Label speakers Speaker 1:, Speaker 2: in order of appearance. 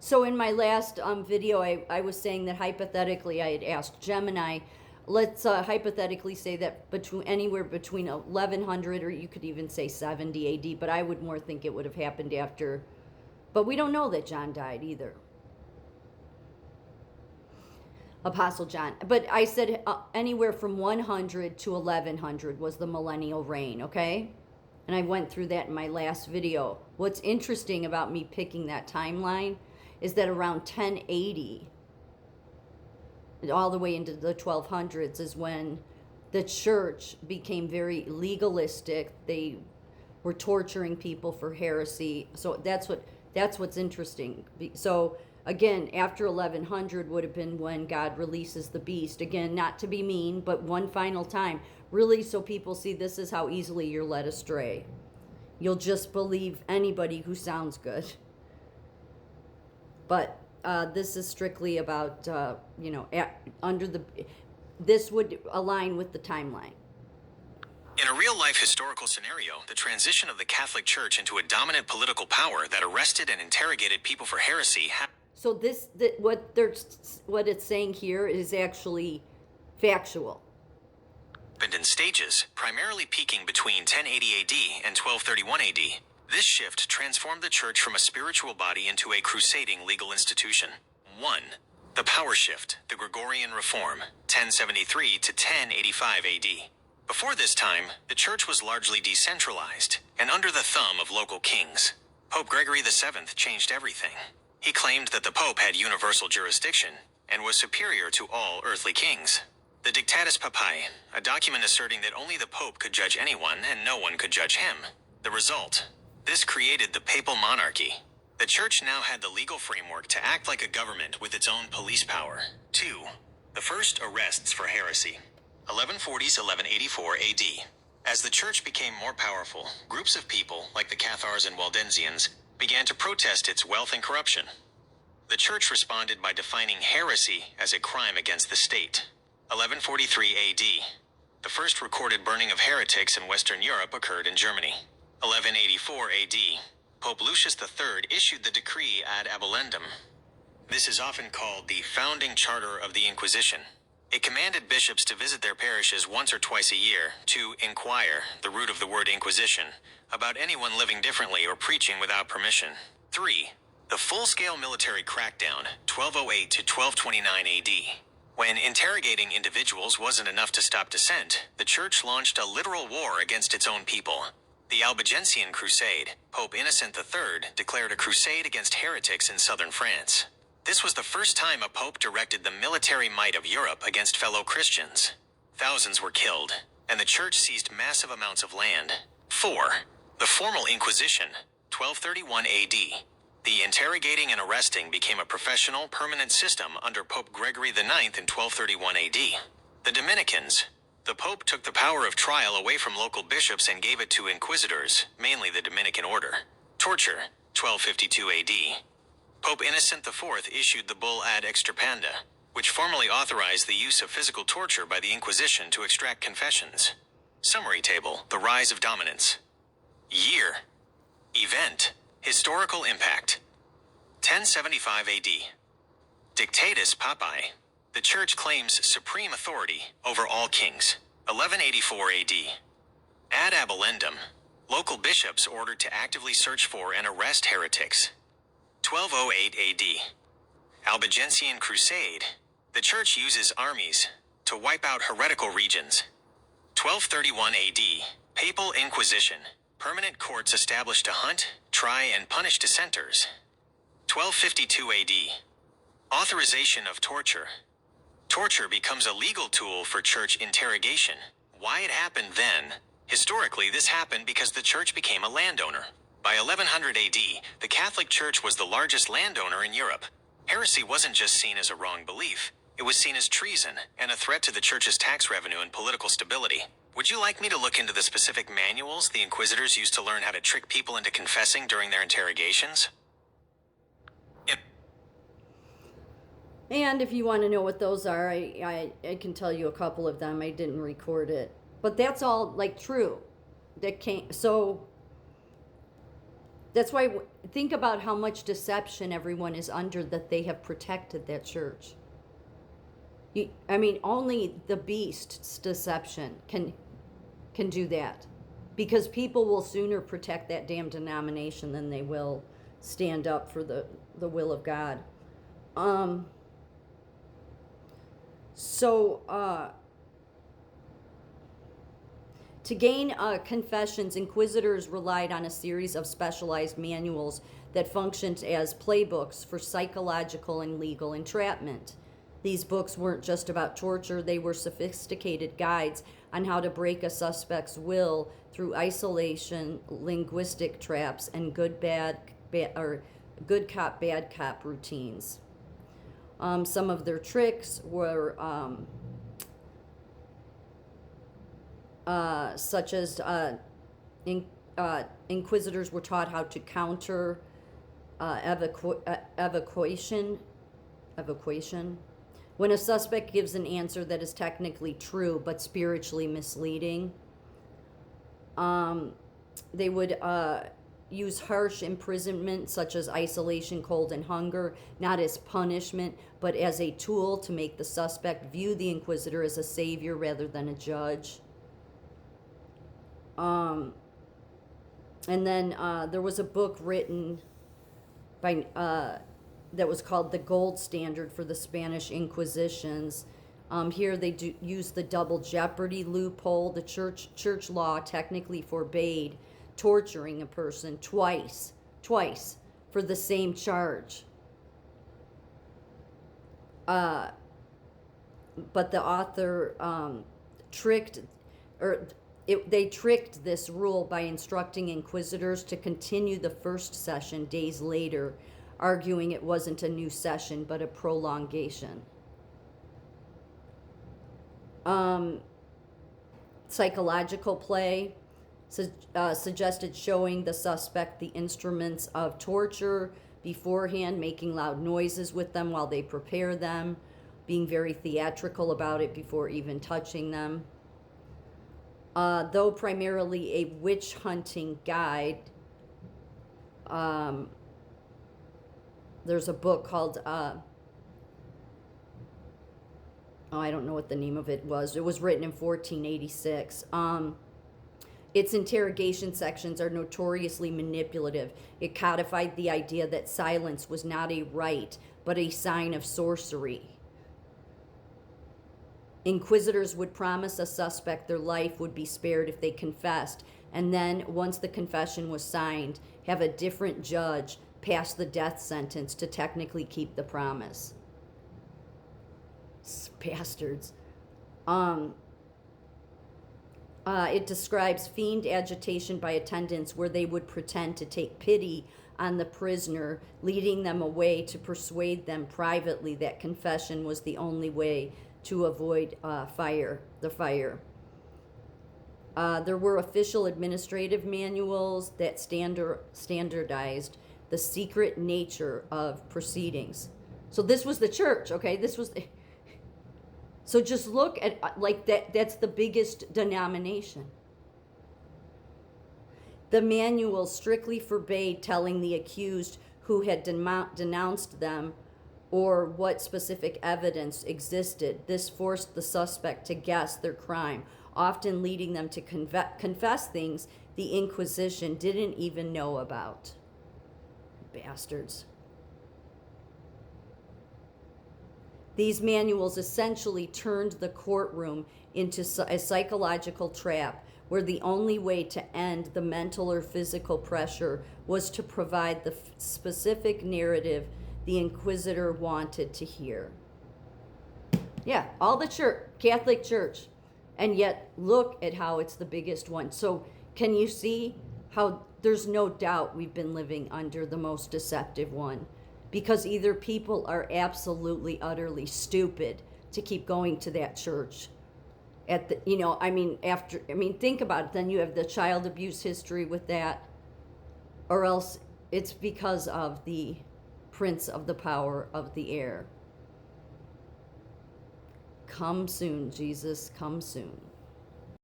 Speaker 1: So in my last video, I was saying that hypothetically I had asked Gemini, let's hypothetically say that anywhere between 1100 or you could even say 70 AD, but I would more think it would have happened after. But we don't know that John died either. Apostle John. But I said anywhere from 100 to 1100 was the millennial reign, okay? And I went through that in my last video. What's interesting about me picking that timeline is that around 1080, all the way into the 1200s, is when the church became very legalistic. They were torturing people for heresy. So that's what's interesting. So again, after 1100 would have been when God releases the beast. Again, not to be mean, but one final time, really, so people see this is how easily you're led astray. You'll just believe anybody who sounds good. But this is strictly about, this would align with the timeline.
Speaker 2: In a real-life historical scenario, the transition of the Catholic Church into a dominant political power that arrested and interrogated people for heresy
Speaker 1: So what it's saying here is actually factual.
Speaker 2: happened in stages, primarily peaking between 1080 AD and 1231 AD. This shift transformed the church from a spiritual body into a crusading legal institution. 1. The power shift, the Gregorian Reform, 1073 to 1085 AD. Before this time, the church was largely decentralized and under the thumb of local kings. Pope Gregory VII changed everything. He claimed that the Pope had universal jurisdiction and was superior to all earthly kings. The Dictatus Papae, a document asserting that only the Pope could judge anyone and no one could judge him. The result: this created the papal monarchy. The church now had the legal framework to act like a government with its own police power. 2. The first arrests for heresy. 1140s, 1184 AD. As the church became more powerful, groups of people, like the Cathars and Waldensians, began to protest its wealth and corruption. The church responded by defining heresy as a crime against the state. 1143 AD. The first recorded burning of heretics in Western Europe occurred in Germany. 1184 AD. Pope Lucius III issued the decree Ad Abolendum. This is often called the founding charter of the Inquisition. It commanded bishops to visit their parishes once or twice a year to inquire, the root of the word inquisition, about anyone living differently or preaching without permission. 3. The full-scale military crackdown, 1208 to 1229 AD. When interrogating individuals wasn't enough to stop dissent, the church launched a literal war against its own people. The Albigensian Crusade. Pope Innocent III declared a crusade against heretics in southern France. This was the first time a pope directed the military might of Europe against fellow Christians. Thousands were killed, and the church seized massive amounts of land. 4. The Formal Inquisition, 1231 AD. The interrogating and arresting became a professional, permanent system under Pope Gregory IX in 1231 AD. The Dominicans. The Pope took the power of trial away from local bishops and gave it to inquisitors, mainly the Dominican order. Torture, 1252 AD. Pope Innocent IV issued the bull Ad Extirpanda, which formally authorized the use of physical torture by the Inquisition to extract confessions. Summary table: the rise of dominance. Year. Event. Historical impact. 1075 AD. Dictatus Papae. The church claims supreme authority over all kings. 1184 AD. Ad Abolendum. Local bishops ordered to actively search for and arrest heretics. 1208 AD. Albigensian Crusade. The church uses armies to wipe out heretical regions. 1231 AD. Papal Inquisition. Permanent courts established to hunt, try, and punish dissenters. 1252 AD. Authorization of torture. Torture becomes a legal tool for church interrogation. Why it happened then? Historically, this happened because the church became a landowner. By 1100 AD, the Catholic Church was the largest landowner in Europe. Heresy wasn't just seen as a wrong belief. It was seen as treason and a threat to the church's tax revenue and political stability. Would you like me to look into the specific manuals the inquisitors used to learn how to trick people into confessing during their interrogations?
Speaker 1: And if you want to know what those are, I can tell you a couple of them. I didn't record it. But that's all, like, true. So That's why think about how much deception everyone is under that they have protected that church. I mean, only the beast's deception can do that, because people will sooner protect that damn denomination than they will stand up for the will of God. To gain confessions, inquisitors relied on a series of specialized manuals that functioned as playbooks for psychological and legal entrapment. These books weren't just about torture, they were sophisticated guides on how to break a suspect's will through isolation, linguistic traps, and good cop, bad cop routines. Some of their tricks were such as inquisitors were taught how to counter evocation. When a suspect gives an answer that is technically true but spiritually misleading, they would use harsh imprisonment such as isolation, cold, and hunger, not as punishment, but as a tool to make the suspect view the inquisitor as a savior rather than a judge. And then there was a book written by that was called The Gold Standard for the Spanish Inquisitions. Here they use the double jeopardy loophole. The church law technically forbade torturing a person twice for the same charge. But the author they tricked this rule by instructing inquisitors to continue the first session days later, arguing it wasn't a new session but a prolongation. Psychological play suggested showing the suspect the instruments of torture beforehand, making loud noises with them while they prepare them, being very theatrical about it before even touching them. Though primarily a witch hunting guide, there's a book called, I don't know what the name of it was. It was written in 1486. Its interrogation sections are notoriously manipulative. It codified the idea that silence was not a right, but a sign of sorcery. Inquisitors would promise a suspect their life would be spared if they confessed, and then, once the confession was signed, have a different judge pass the death sentence to technically keep the promise. Bastards. It describes fiend agitation by attendants where they would pretend to take pity on the prisoner, leading them away to persuade them privately that confession was the only way to avoid the fire. There were official administrative manuals that standardized the secret nature of proceedings. So this was the church, okay? So just look at like that's the biggest denomination. The manual strictly forbade telling the accused who had denounced them or what specific evidence existed. This forced the suspect to guess their crime, often leading them to confess things the Inquisition didn't even know about. Bastards. These manuals essentially turned the courtroom into a psychological trap where the only way to end the mental or physical pressure was to provide the specific narrative the inquisitor wanted to hear. Yeah, all the church, Catholic Church, and yet look at how it's the biggest one. So can you see how there's no doubt we've been living under the most deceptive one? Because either people are absolutely, utterly stupid to keep going to that church. Think about it. Then you have the child abuse history with that. Or else it's because of the prince of the power of the air. Come soon, Jesus, come soon.